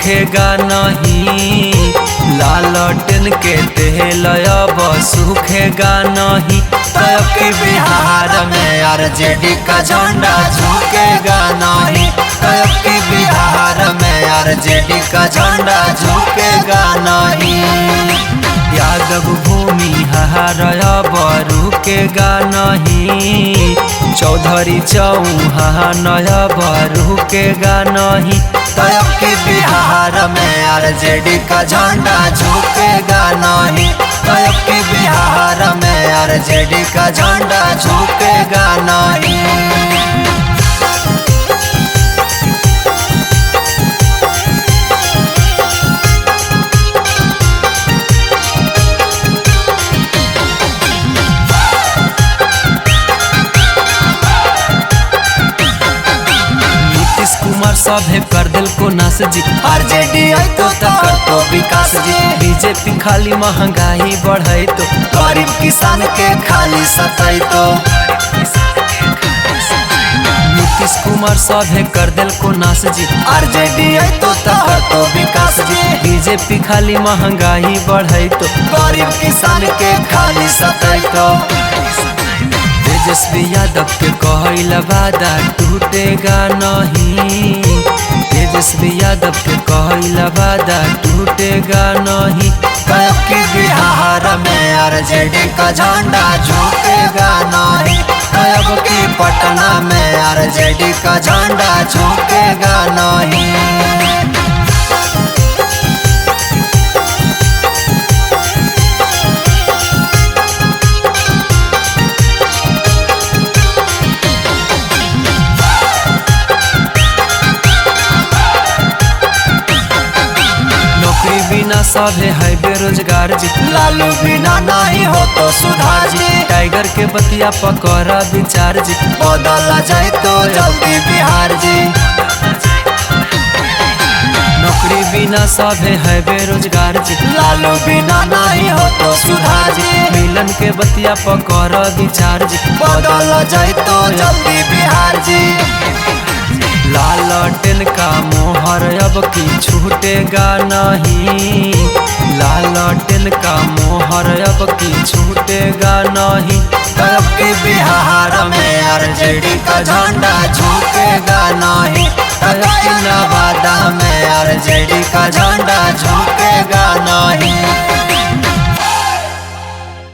सूखेगा नहीं, लालटेन के तेल अब सूखेगा नहीं। तब के बिहार में आरजेडी का झंडा झुकेगा नहीं, तब के बिहार में आरजेडी का झंडा झुकेगा नहीं। यादव भूमि हार अब रुकेगा नहीं, चौधरी चौहान अब रुकेगा नहीं। तब के बिहार में आरजेडी का झंडा झुकेगा नहीं, तब के बिहार में आरजेडी का झंडा झुकेगा नहीं। कुमार सभे कर दिल को नास जी, आरजेडी आई तो कर तो विकास जी। बीजेपी खाली महंगाई बढ़ाई तो, गरीब किसान के खाली सताई तो। नीतीश कुमार सभे कर दिल को नास जी, आरजेडी आई तो कर तो विकास जी। बीजेपी खाली महंगाई बढ़ाई तो, गरीब किसान के खाली सताई तो। तेजस्वी यादव के कहला वादा टूटेगा नहीं, तेजस्वी यादव के कहला वादा टूटेगा नहीं। तब के बिहार में आरजेडी का झंडा झुकेगा नहीं, तब के पटना में आरजेडी का झंडा झुकेगा नहीं। बिना सभे है बेरोजगार जी, लालू बिना नहीं हो तो सुधार जी। टाइगर के बतिया पकड़ा विचार जी, बदला जाए तो जल्दी बिहार जी। नौकरी बिना सभे है बेरोजगार जी, लालू बिना नहीं हो तो सुधार जी। मिलन के बतिया पकड़ा विचार जी, बदला जाए तो जल्दी बिहार जी। लालटेन का मोहर अब की छूटेगा नहीं, लालटेन का मोहर अब की छूटेगा नहीं। तब के बिहार में आरजेडी का झंडा झुकेगा नहीं, तब के नवादा में आरजेडी का झंडा झुकेगा।